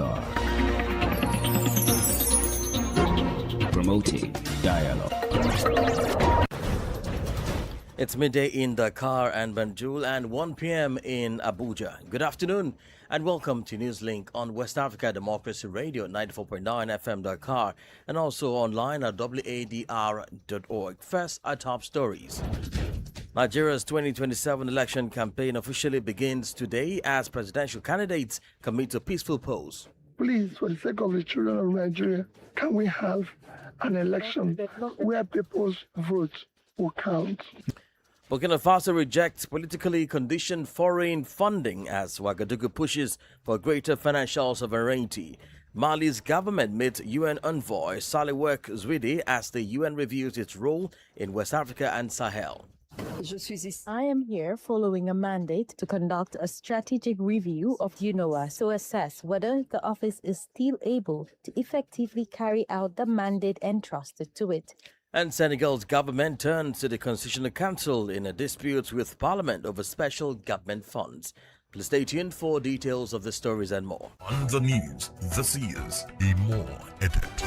Dakar. Promoting dialogue. It's midday in Dakar and Banjul and 1 p.m. in Abuja. Good afternoon and welcome to Newslink on West Africa Democracy Radio 94.9 FM Dakar and also online at wadr.org. First, our top stories. Nigeria's 2027 election campaign officially begins today as presidential candidates commit to peaceful polls. Please, for the sake of the children of Nigeria, can we have an election where people's votes will count? Burkina Faso rejects politically conditioned foreign funding as Ouagadougou pushes for greater financial sovereignty. Mali's government meets UN envoy Salework Zwidi as the UN reviews its role in West Africa and Sahel. I am here following a mandate to conduct a strategic review of UNOWA to assess whether the office is still able to effectively carry out the mandate entrusted to it. And Senegal's government turns to the Constitutional Council in a dispute with Parliament over special government funds. Please stay tuned for details of the stories and more. On the news, this is a more edit.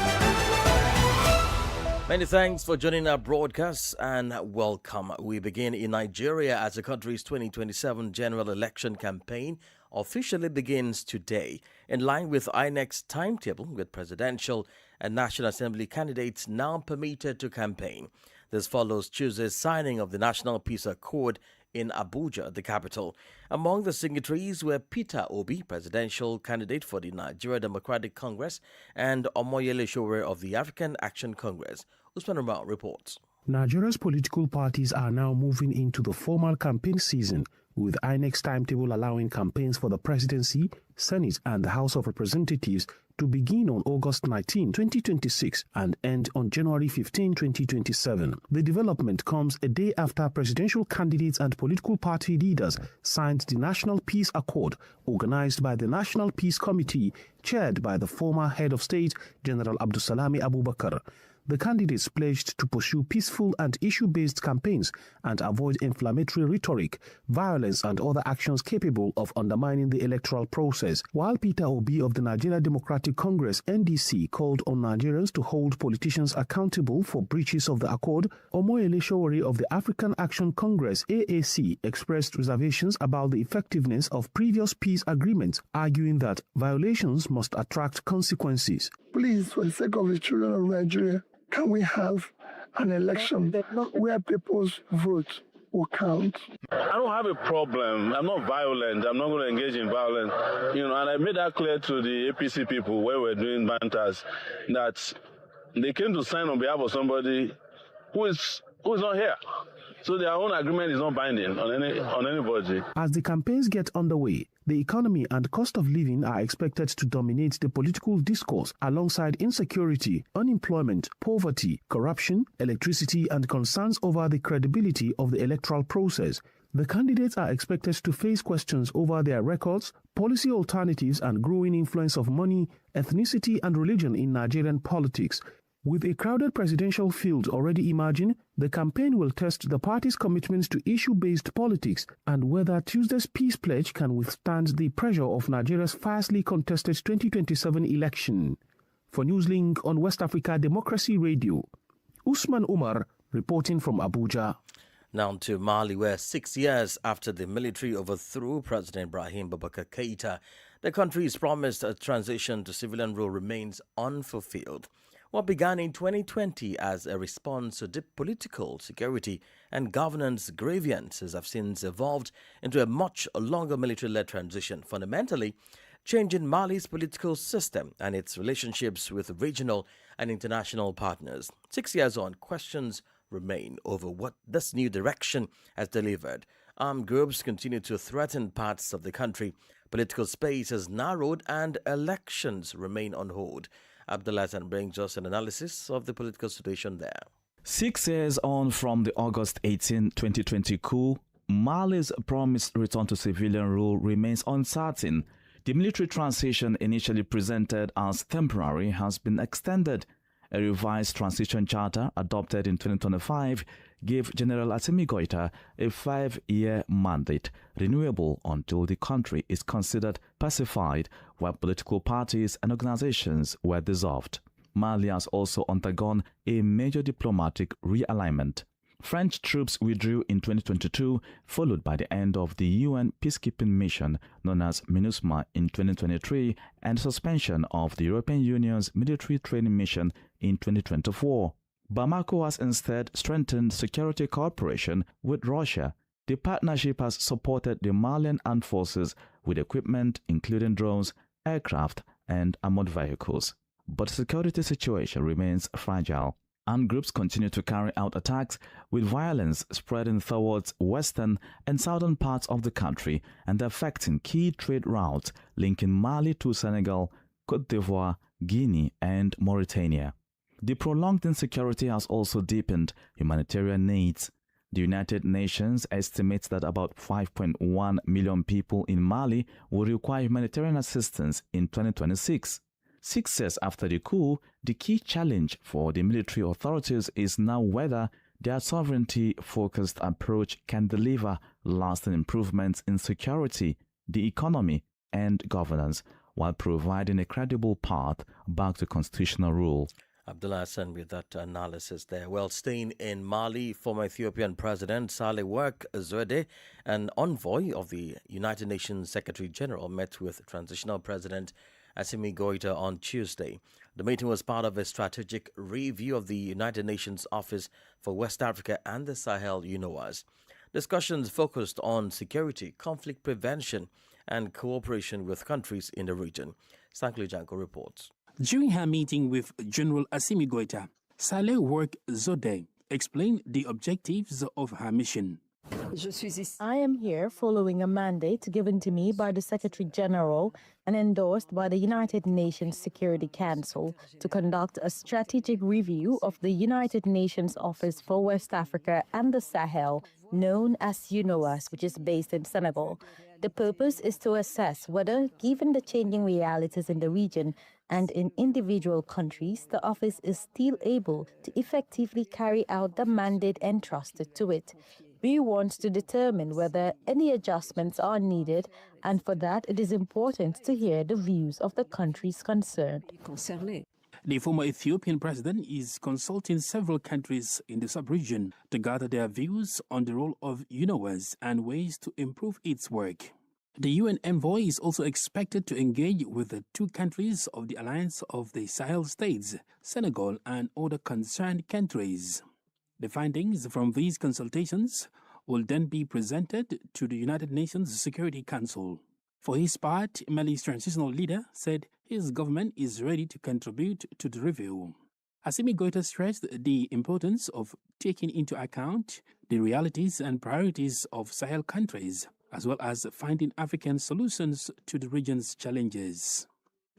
Many thanks for joining our broadcast and welcome. We begin in Nigeria as the country's 2027 general election campaign officially begins today, in line with INEC's timetable, with presidential and National Assembly candidates now permitted to campaign. This follows Tuesday's signing of the National Peace Accord in Abuja, the capital. Among the signatories were Peter Obi, presidential candidate for the Nigeria Democratic Congress, and Omoyele Sowore of the African Action Congress. Usman Umar reports. Nigeria's political parties are now moving into the formal campaign season, with INEC's timetable allowing campaigns for the presidency, Senate, and the House of Representatives to begin on August 19, 2026 and end on January 15, 2027. The development comes a day after presidential candidates and political party leaders signed the National Peace Accord organized by the National Peace Committee, chaired by the former head of state, General Abdulsalami Abubakar. The candidates pledged to pursue peaceful and issue-based campaigns and avoid inflammatory rhetoric, violence, and other actions capable of undermining the electoral process. While Peter Obi of the Nigeria Democratic Congress (NDC) called on Nigerians to hold politicians accountable for breaches of the accord, Omoyele Sowore of the African Action Congress (AAC) expressed reservations about the effectiveness of previous peace agreements, arguing that violations must attract consequences. Please, for the sake of the children of Nigeria, can we have an election where people's votes will count? I don't have a problem. I'm not violent. I'm not going to engage in violence. And I made that clear to the APC people where we're doing banters that they came to sign on behalf of somebody who is not here. So their own agreement is not binding on anybody. As the campaigns get underway, the economy and cost of living are expected to dominate the political discourse alongside insecurity, unemployment, poverty, corruption, electricity, and concerns over the credibility of the electoral process. The candidates are expected to face questions over their records, policy alternatives, and growing influence of money, ethnicity, and religion in Nigerian politics. With a crowded presidential field already emerging, the campaign will test the party's commitments to issue-based politics and whether Tuesday's peace pledge can withstand the pressure of Nigeria's fiercely contested 2027 election. For Newslink on West Africa Democracy Radio, Usman Umar reporting from Abuja. Now to Mali, where 6 years after the military overthrew President Ibrahim Boubacar Keïta, the country's promised a transition to civilian rule remains unfulfilled. What began in 2020 as a response to deep political, security and governance grievances have since evolved into a much longer military-led transition, fundamentally changing Mali's political system and its relationships with regional and international partners. 6 years on, questions remain over what this new direction has delivered. Armed groups continue to threaten parts of the country. Political space has narrowed and elections remain on hold. Abdullah Hassan brings us an analysis of the political situation there. 6 years on from the August 18, 2020 coup, Mali's promised return to civilian rule remains uncertain. The military transition initially presented as temporary has been extended A revised transition charter adopted in 2025 gave General Assimi Goïta a 5-year mandate, renewable until the country is considered pacified, while political parties and organizations were dissolved. Mali has also undergone a major diplomatic realignment. French troops withdrew in 2022, followed by the end of the UN peacekeeping mission known as MINUSMA in 2023 and suspension of the European Union's military training mission in 2024. Bamako has instead strengthened security cooperation with Russia. The partnership has supported the Malian armed forces with equipment including drones, aircraft, and armored vehicles. But the security situation remains fragile. Armed groups continue to carry out attacks, with violence spreading towards western and southern parts of the country and affecting key trade routes linking Mali to Senegal, Côte d'Ivoire, Guinea, and Mauritania. The prolonged insecurity has also deepened humanitarian needs. The United Nations estimates that about 5.1 million people in Mali will require humanitarian assistance in 2026. 6 years after the coup, the key challenge for the military authorities is now whether their sovereignty-focused approach can deliver lasting improvements in security, the economy, and governance, while providing a credible path back to constitutional rule. Abdullah Hassan with that analysis there. Well, staying in Mali, former Ethiopian President Saleh Work Zewde, an envoy of the United Nations Secretary General, met with Transitional President Assimi Goïta on Tuesday. The meeting was part of a strategic review of the United Nations Office for West Africa and the Sahel, UNOWAS. Discussions focused on security, conflict prevention, and cooperation with countries in the region. Sankli Janko reports. During her meeting with General Assimi Goïta, Saleh Work Zewde explained the objectives of her mission. I am here following a mandate given to me by the Secretary General and endorsed by the United Nations Security Council to conduct a strategic review of the United Nations Office for West Africa and the Sahel, known as UNOWAS, which is based in Senegal. The purpose is to assess whether, given the changing realities in the region and in individual countries, the office is still able to effectively carry out the mandate entrusted to it. We want to determine whether any adjustments are needed, and for that it is important to hear the views of the countries concerned. The former Ethiopian president is consulting several countries in the sub-region to gather their views on the role of UNOWAS and ways to improve its work. The UN envoy is also expected to engage with the 2 countries of the Alliance of the Sahel States, Senegal, and other concerned countries. The findings from these consultations will then be presented to the United Nations Security Council. For his part, Mali's transitional leader said his government is ready to contribute to the review. Assimi Goïta stressed the importance of taking into account the realities and priorities of Sahel countries, as well as finding African solutions to the region's challenges.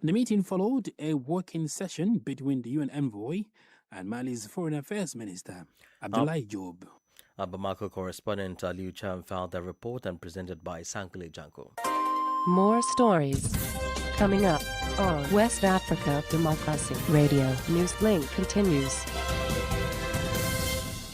The meeting followed a working session between the UN envoy and Mali's Foreign Affairs Minister, Abdoulaye Diop. Bamako correspondent Liu Chan filed the report and presented by Sankli Janko. More stories coming up on West Africa Democracy Radio. Newslink continues.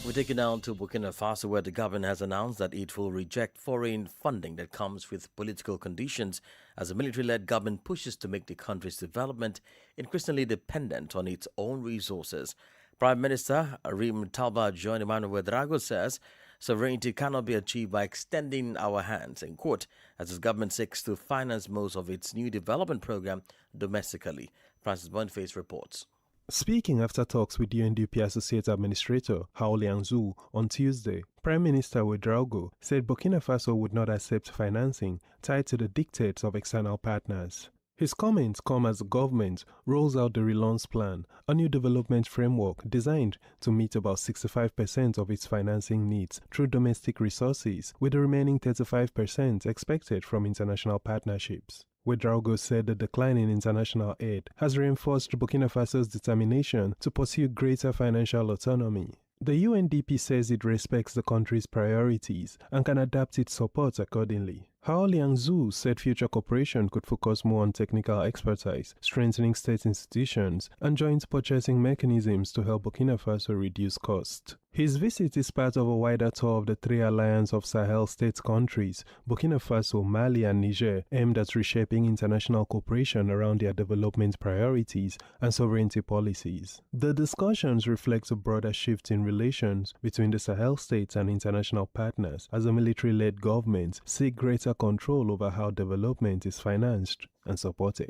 We're taking down to Burkina Faso, where the government has announced that it will reject foreign funding that comes with political conditions as a military-led government pushes to make the country's development increasingly dependent on its own resources. Prime Minister Arim Talba John Emmanuel Wadr says sovereignty cannot be achieved by extending our hands, in quote, as his government seeks to finance most of its new development program domestically. Francis Boniface reports. Speaking after talks with UNDP Associate Administrator Hao Liangzu on Tuesday, Prime Minister Ouedraogo said Burkina Faso would not accept financing tied to the dictates of external partners. His comments come as the government rolls out the Relance Plan, a new development framework designed to meet about 65% of its financing needs through domestic resources, with the remaining 35% expected from international partnerships. Ouedraogo said the decline in international aid has reinforced Burkina Faso's determination to pursue greater financial autonomy. The UNDP says it respects the country's priorities and can adapt its support accordingly. Hao Liangzhu said future cooperation could focus more on technical expertise, strengthening state institutions, and joint purchasing mechanisms to help Burkina Faso reduce costs. His visit is part of a wider tour of the three alliance of Sahel state countries, Burkina Faso, Mali, and Niger, aimed at reshaping international cooperation around their development priorities and sovereignty policies. The discussions reflect a broader shift in relations between the Sahel states and international partners as the military-led governments seek greater control over how development is financed and supported.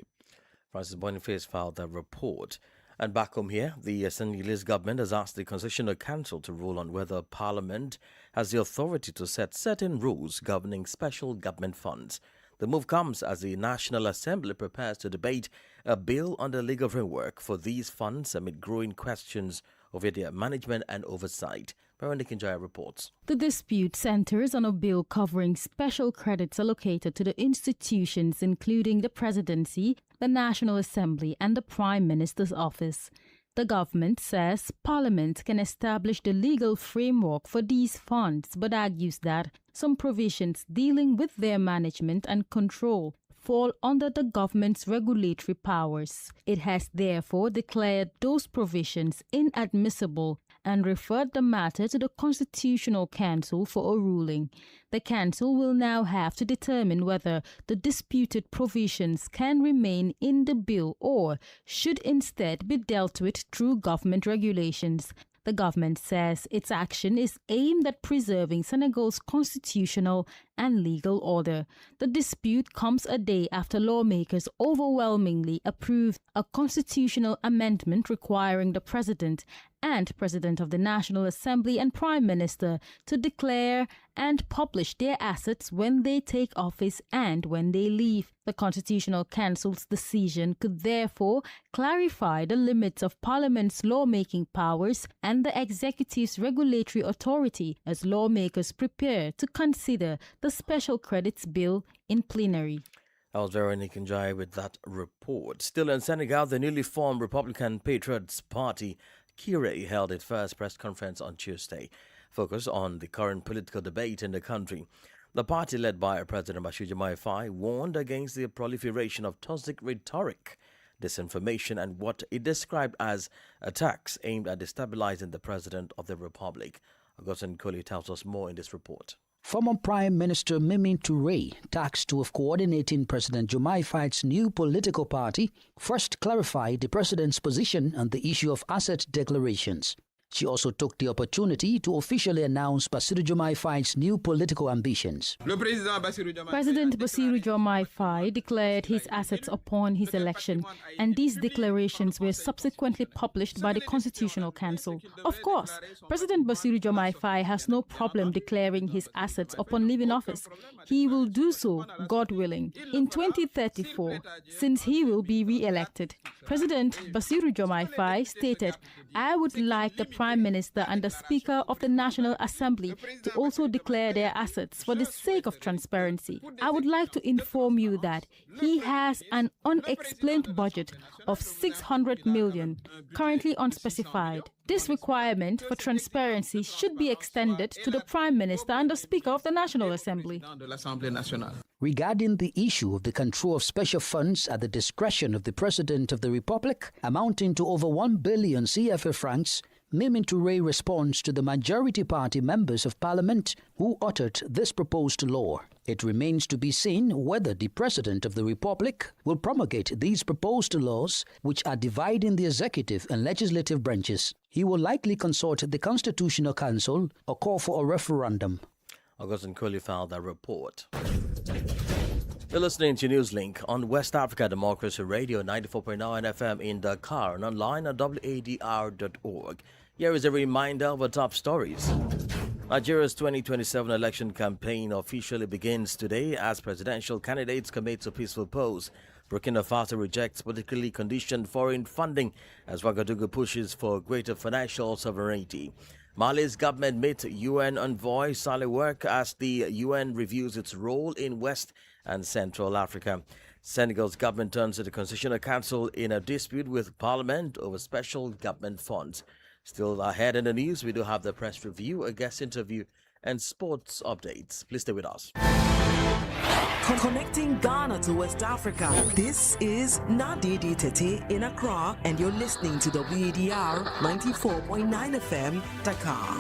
Francis Boniface filed the report. And back home here, the Senegalese government has asked the Constitutional Council to rule on whether Parliament has the authority to set certain rules governing special government funds. The move comes as the National Assembly prepares to debate a bill on the legal framework for these funds amid growing questions over their management and oversight. Veronica Njaya reports. The dispute centers on a bill covering special credits allocated to the institutions including the Presidency, the National Assembly and the Prime Minister's office. The government says Parliament can establish the legal framework for these funds but argues that some provisions dealing with their management and control fall under the government's regulatory powers. It has therefore declared those provisions inadmissible and referred the matter to the Constitutional Council for a ruling. The Council will now have to determine whether the disputed provisions can remain in the bill or should instead be dealt with through government regulations. The government says its action is aimed at preserving Senegal's constitutional and legal order. The dispute comes a day after lawmakers overwhelmingly approved a constitutional amendment requiring the President and President of the National Assembly and Prime Minister to declare and publish their assets when they take office and when they leave. The Constitutional Council's decision could therefore clarify the limits of Parliament's lawmaking powers and the executive's regulatory authority as lawmakers prepare to consider the Special Credits Bill in plenary. That was Veronica Njai with that report. Still in Senegal, the newly formed Republican Patriots Party, Kire, held its first press conference on Tuesday, focused on the current political debate in the country. The party, led by President Bassirou Diomaye Faye, warned against the proliferation of toxic rhetoric, disinformation, and what it described as attacks aimed at destabilizing the President of the Republic. Augustin Koli tells us more in this report. Former Prime Minister Mimi Touré, tasked with coordinating President Diomaye Faye's new political party, first clarified the president's position on the issue of asset declarations. She also took the opportunity to officially announce Bassirou Diomaye Faye's new political ambitions. President Bassirou Diomaye Faye declared his assets upon his election, and these declarations were subsequently published by the Constitutional Council. Of course, President Bassirou Diomaye Faye has no problem declaring his assets upon leaving office. He will do so, God willing, in 2034, since he will be re-elected. President Bassirou Diomaye Faye stated, "I would like the Prime Minister and the Speaker of the National Assembly to also declare their assets for the sake of transparency. I would like to inform you that he has an unexplained budget of 600 million, currently unspecified. This requirement for transparency should be extended to the Prime Minister and the Speaker of the National Assembly." Regarding the issue of the control of special funds at the discretion of the President of the Republic, amounting to over 1 billion CFA francs, Mimi Touré responds to the majority party members of Parliament who uttered this proposed law. It remains to be seen whether the President of the Republic will promulgate these proposed laws, which are dividing the executive and legislative branches. He will likely consult the Constitutional Council or call for a referendum. Augustin Koli filed that report. You're listening to Newslink on West Africa Democracy Radio 94.9 FM in Dakar and online at wadr.org. Here is a reminder of our top stories. Nigeria's 2027 election campaign officially begins today as presidential candidates commit to peaceful polls. Burkina Faso rejects politically conditioned foreign funding as Ouagadougou pushes for greater financial sovereignty. Mali's government meets UN envoy Saleh Work as the UN reviews its role in West and Central Africa. Senegal's government turns to the Constitutional Council in a dispute with Parliament over special government funds. Still ahead in the news, we do have the press review, a guest interview, and sports updates. Please stay with us. Connecting Ghana to West Africa. This is Nadidi Tete in Accra, and you're listening to WADR 94.9 FM, Dakar.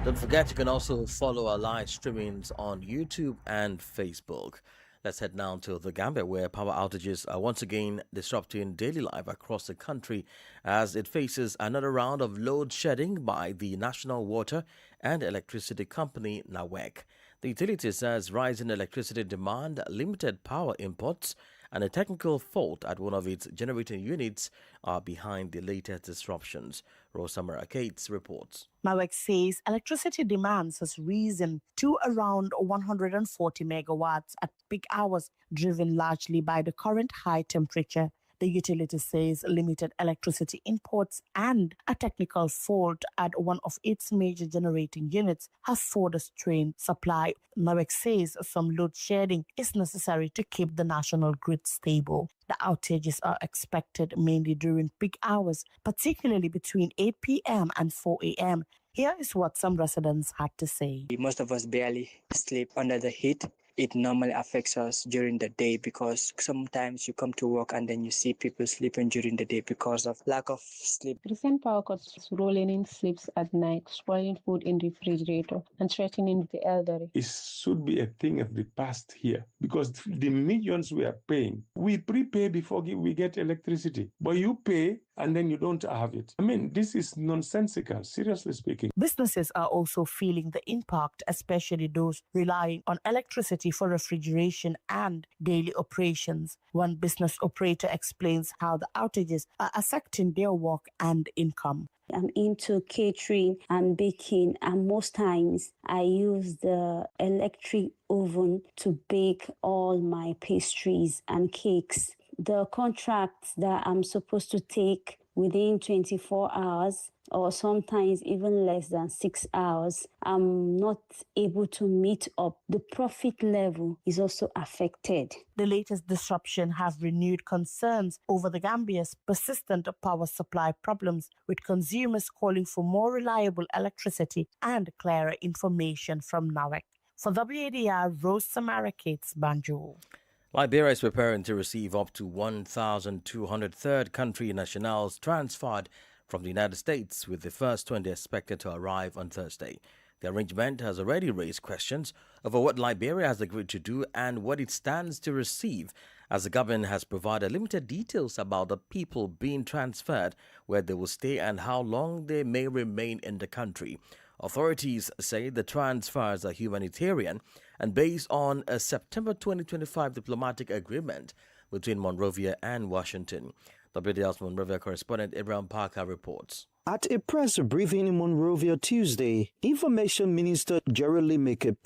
Don't forget, you can also follow our live streamings on YouTube and Facebook. Let's head now to the Gambia, where power outages are once again disrupting daily life across the country as it faces another round of load shedding by the National Water and Electricity Company, NAWEC. The utility says rising electricity demand, limited power imports, and a technical fault at one of its generating units are behind the latest disruptions. Rosamara Cates reports. NAWEC says electricity demands has risen to around 140 megawatts at peak hours, driven largely by the current high temperature. The utility says limited electricity imports and a technical fault at one of its major generating units have further strained supply. NAWEC says some load shedding is necessary to keep the national grid stable. The outages are expected mainly during peak hours, particularly between 8 p.m. and 4 a.m. Here is what some residents had to say. Most of us barely sleep under the heat. It normally affects us during the day because sometimes you come to work and then you see people sleeping during the day because of lack of sleep. Recent power cuts rolling in sleeps at night, spoiling food in the refrigerator and threatening the elderly. It should be a thing of the past here because the millions we are paying, we prepay before we get electricity, but you pay and then you don't have it. I mean, this is nonsensical, seriously speaking. Businesses are also feeling the impact, especially those relying on electricity for refrigeration and daily operations. One business operator explains how the outages are affecting their work and income. I'm into catering and baking, and most times I use the electric oven to bake all my pastries and cakes. The contracts that I'm supposed to take within 24 hours or sometimes even less than 6 hours, I'm not able to meet up. The profit level is also affected. The latest disruption have renewed concerns over the Gambia's persistent power supply problems, with consumers calling for more reliable electricity and clearer information from NAWEC. For WADR, Rose Samara Cates, Banjul. Liberia is preparing to receive up to 1,200 third country nationals transferred from the United States, with the first 20 expected to arrive on Thursday. The arrangement has already raised questions over what Liberia has agreed to do and what it stands to receive, as the government has provided limited details about the people being transferred, where they will stay and how long they may remain in the country. Authorities say the transfers are humanitarian and based on a September 2025 diplomatic agreement between Monrovia and Washington. WDR's Monrovia correspondent Abraham Parker reports. At a press briefing in Monrovia Tuesday, Information Minister Jerry Meke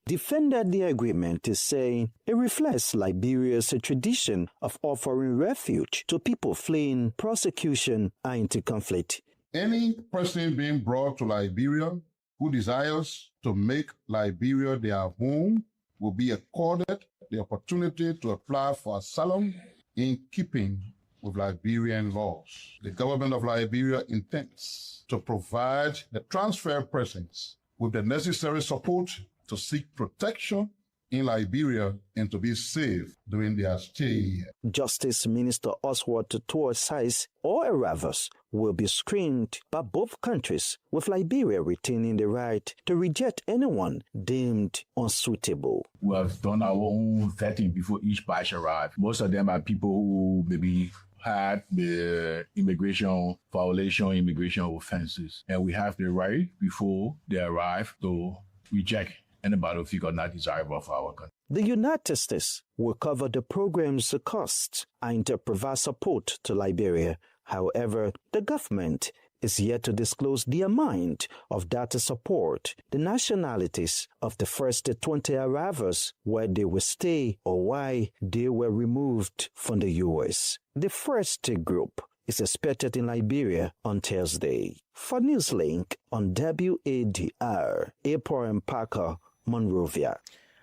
defended the agreement, saying it reflects Liberia's tradition of offering refuge to people fleeing persecution and conflict. Any person being brought to Liberia who desires to make Liberia their home will be accorded the opportunity to apply for asylum in keeping with Liberian laws. The government of Liberia intends to provide the transfer persons with the necessary support to seek protection in Liberia and to be safe during their stay here. Justice Minister Oswald Tutua says all arrivals will be screened by both countries, with Liberia retaining the right to reject anyone deemed unsuitable. We have done our own vetting before each batch arrives. Most of them are people who maybe had the immigration offenses, and we have the right before they arrive to reject anybody who figure not desirable for our country. The United States will cover the program's costs and to provide support to Liberia. However, the government is yet to disclose the amount of data support, the nationalities of the first 20 arrivals, where they will stay or why they were removed from the U.S. The first group is expected in Liberia on Thursday. For Newslink on WADR, April Parker, Monrovia.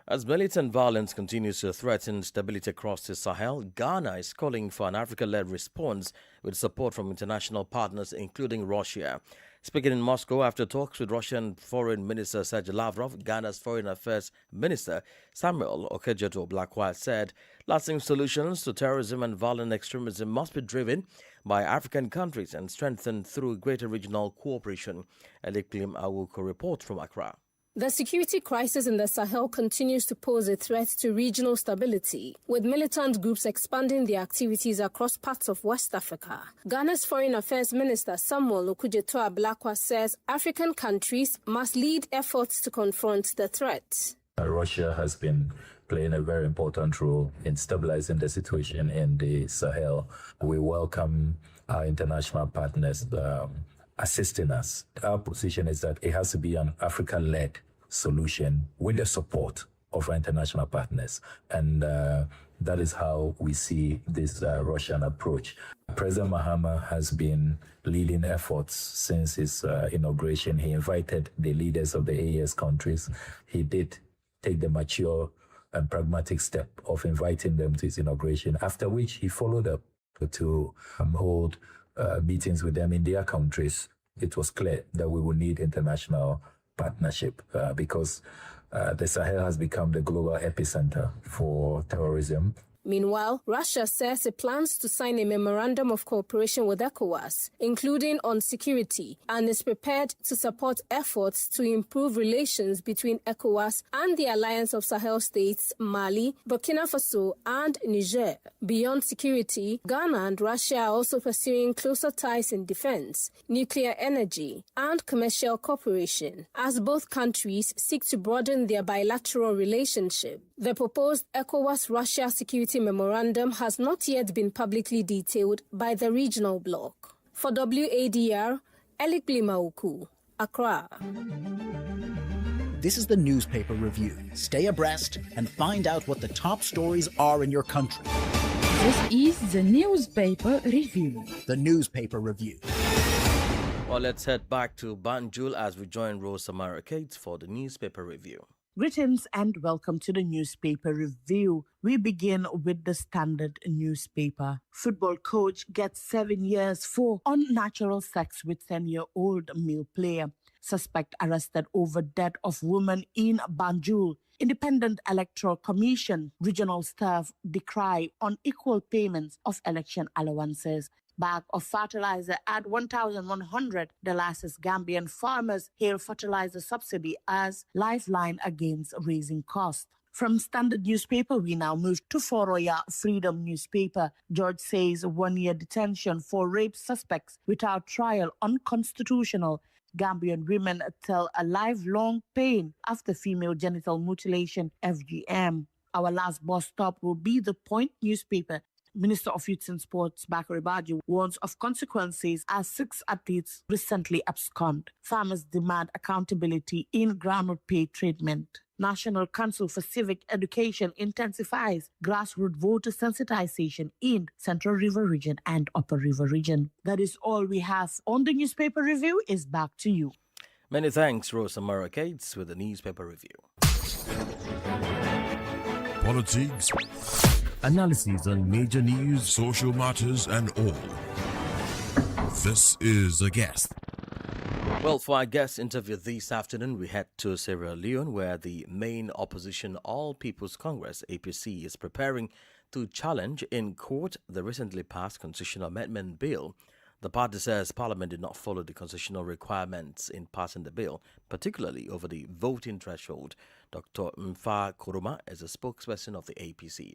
As militant violence continues to threaten stability across the Sahel, Ghana is calling for an Africa-led response with support from international partners, including Russia. Speaking in Moscow after talks with Russian Foreign Minister Sergei Lavrov, Ghana's Foreign Affairs Minister Samuel Okudzeto-Blakwa said lasting solutions to terrorism and violent extremism must be driven by African countries and strengthened through greater regional cooperation. Eliklim Awuko reports from Accra. The security crisis in the Sahel continues to pose a threat to regional stability, with militant groups expanding their activities across parts of West Africa. Ghana's Foreign Affairs Minister Samuel Okudzeto-Blakwa says African countries must lead efforts to confront the threat. Russia has been playing a very important role in stabilizing the situation in the Sahel. We welcome our international partners assisting us. Our position is that it has to be an Africa-led solution with the support of our international partners. And that is how we see this Russian approach. President Mahama has been leading efforts since his inauguration. He invited the leaders of the AES countries. He did take the mature and pragmatic step of inviting them to his inauguration, after which he followed up to hold meetings with them in their countries. It was clear that we would need international partnership because the Sahel has become the global epicenter for terrorism. Meanwhile, Russia says it plans to sign a memorandum of cooperation with ECOWAS, including on security, and is prepared to support efforts to improve relations between ECOWAS and the Alliance of Sahel States, Mali, Burkina Faso, and Niger. Beyond security, Ghana and Russia are also pursuing closer ties in defense, nuclear energy, and commercial cooperation, as both countries seek to broaden their bilateral relationship. The proposed ECOWAS-Russia security memorandum has not yet been publicly detailed by the regional bloc. For WADR, Eliklim Awuko, Accra. This is the newspaper review. Stay abreast and find out what the top stories are in your country. This is the newspaper review. The newspaper review. Well, let's head back to Banjul as we join Rose Samara Cates for the newspaper review. Greetings and welcome to the newspaper review. We begin with the Standard newspaper. Football coach gets 7 years for unnatural sex with 10-year-old male player. Suspect arrested over death of woman in Banjul. Independent Electoral Commission regional staff decry unequal payments of election allowances. Bag of fertilizer at $1,100. The latest Gambian farmers hail fertilizer subsidy as lifeline against raising costs. From Standard newspaper, we now move to Foroya Freedom newspaper. George says 1-year detention for rape suspects without trial unconstitutional. Gambian women tell a lifelong pain after female genital mutilation, FGM. Our last bus stop will be the Point newspaper. Minister of Youth and Sports Bakary Baji warns of consequences as 6 athletes recently abscond. Farmers demand accountability in groundnut pay treatment. National Council for Civic Education intensifies grassroots voter sensitization in Central River Region and Upper River Region. That is all we have on the newspaper review. Is back to you. Many thanks, Rose Samara Cates, with the newspaper review. Politics, analyses on major news, social matters, and all. This is A Guest. Well, for our guest interview this afternoon, we head to Sierra Leone, where the main opposition All People's Congress, APC, is preparing to challenge in court the recently passed constitutional amendment bill. The party says Parliament did not follow the constitutional requirements in passing the bill, particularly over the voting threshold. Dr. Mfa Kuruma is a spokesperson of the APC.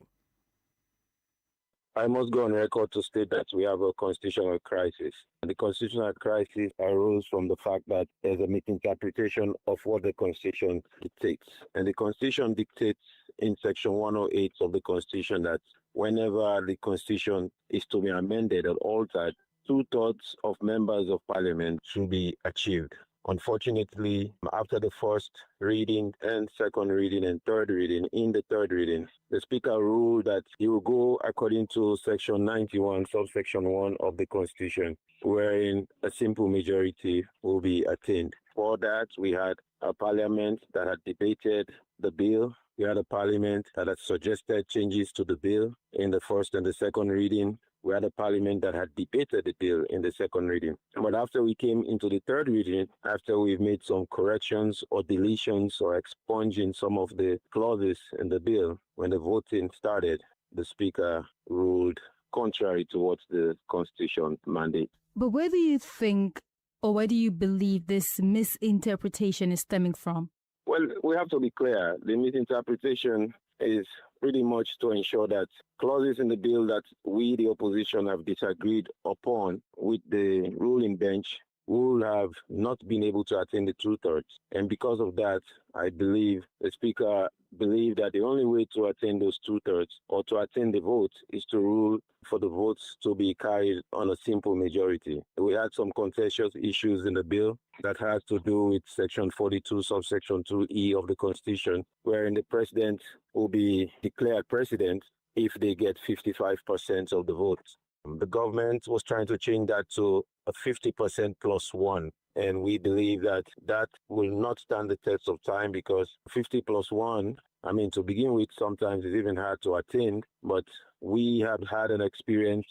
I must go on record to state that we have a constitutional crisis. The constitutional crisis arose from the fact that there's a misinterpretation of what the Constitution dictates. And the Constitution dictates in Section 108 of the Constitution that whenever the Constitution is to be amended or altered, 2/3 of members of Parliament should be achieved. Unfortunately, after the first reading and second reading and third reading, in the third reading, the Speaker ruled that he will go according to Section 91, subsection 1 of the Constitution, wherein a simple majority will be attained. For that, we had a Parliament that had debated the bill. We had a Parliament that had suggested changes to the bill in the first and the second reading. we had a parliament that had debated the bill in the second reading. But after we came into the third reading, after we've made some corrections or deletions or expunging some of the clauses in the bill, when the voting started, the Speaker ruled contrary to what the Constitution mandates. But where do you think, or where do you believe this misinterpretation is stemming from? Well, we have to be clear. The misinterpretation is pretty much to ensure that clauses in the bill that we, the opposition, have disagreed upon with the ruling bench will have not been able to attain the two-thirds. And because of that, I believe the Speaker believed that the only way to attain those two-thirds or to attain the vote is to rule for the votes to be carried on a simple majority. We had some contentious issues in the bill that has to do with Section 42, subsection 2E of the Constitution, wherein the president will be declared president if they get 55% of the votes. The government was trying to change that to a 50% plus one. And we believe that that will not stand the test of time because 50 plus one, I mean, to begin with, sometimes it's even hard to attain. But we have had an experience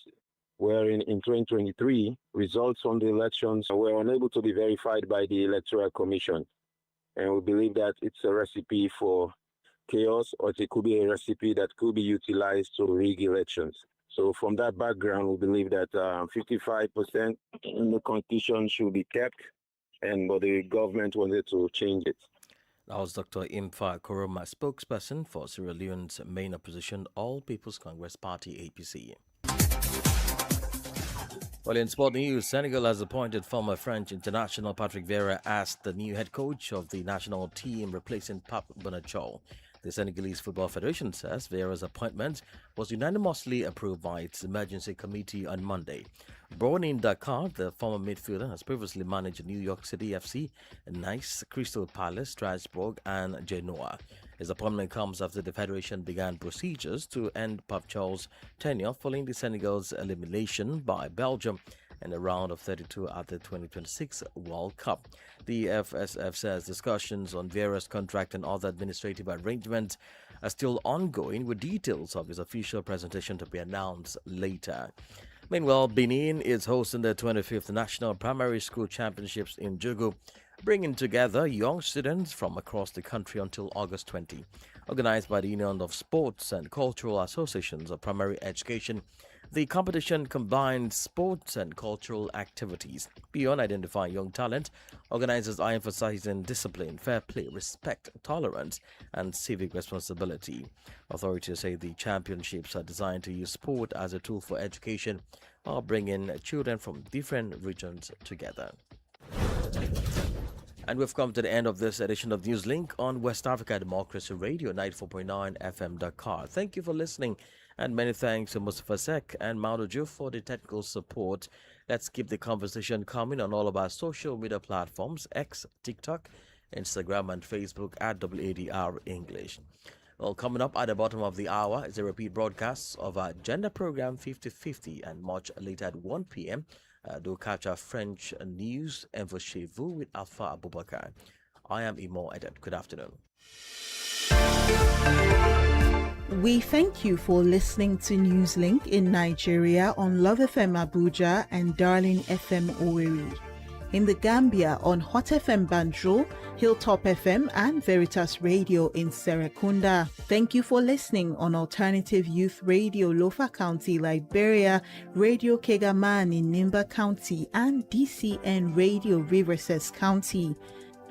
wherein in 2023, results from the elections were unable to be verified by the Electoral Commission. And we believe that it's a recipe for chaos, or it could be a recipe that could be utilized to rig elections. So from that background, we believe that 55% in the Constitution should be kept, but the government wanted to change it. That was Dr. Imfa Koroma, spokesperson for Sierra Leone's main opposition, All People's Congress Party, APC. Well, in sport news, Senegal has appointed former French international Patrick Vieira as the new head coach of the national team, replacing Pape Bonacho. The Senegalese Football Federation says Vieira's appointment was unanimously approved by its emergency committee on Monday. Born in Dakar, the former midfielder has previously managed New York City FC, Nice, Crystal Palace, Strasbourg and Genoa. His appointment comes after the federation began procedures to end Pape's tenure following the Senegal's elimination by Belgium in the round of 32 at the 2026 World Cup. The FSF says discussions on Vieira's contract and other administrative arrangements are still ongoing, with details of his official presentation to be announced later. Meanwhile, Benin is hosting the 25th National Primary School Championships in Jugu, bringing together young students from across the country until August 20. Organized by the Union of Sports and Cultural Associations of Primary Education, the competition combines sports and cultural activities. Beyond identifying young talent, organizers are emphasizing discipline, fair play, respect, tolerance, and civic responsibility. Authorities say the championships are designed to use sport as a tool for education while bringing children from different regions together. And we've come to the end of this edition of Newslink on West Africa Democracy Radio, 94.9 FM Dakar. Thank you for listening, and many thanks to Mustafa Sek and Maudoju for the technical support. Let's keep the conversation coming on all of our social media platforms, X, TikTok, Instagram, and Facebook at WADR English. Well, coming up at the bottom of the hour is a repeat broadcast of our gender program 50/50, and much later at 1 p.m. Do catch our French news, Info Chez Vous with Alpha Abubakar. I am Imo Edet. Good afternoon. We thank you for listening to Newslink in Nigeria on Love FM Abuja and Darling FM Owerri. In the Gambia on Hot FM Banjul, Hilltop FM and Veritas Radio in Serekunda. Thank you for listening on Alternative Youth Radio Lofa County, Liberia, Radio Kegaman in Nimba County, and DCN Radio Riverses County.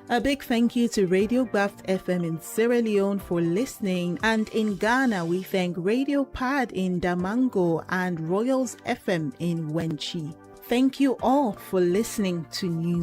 A big thank you to Radio Graft FM in Sierra Leone for listening, and in Ghana we thank Radio Pad in Damango and Royals FM in Wenchi. Thank you all for listening to News.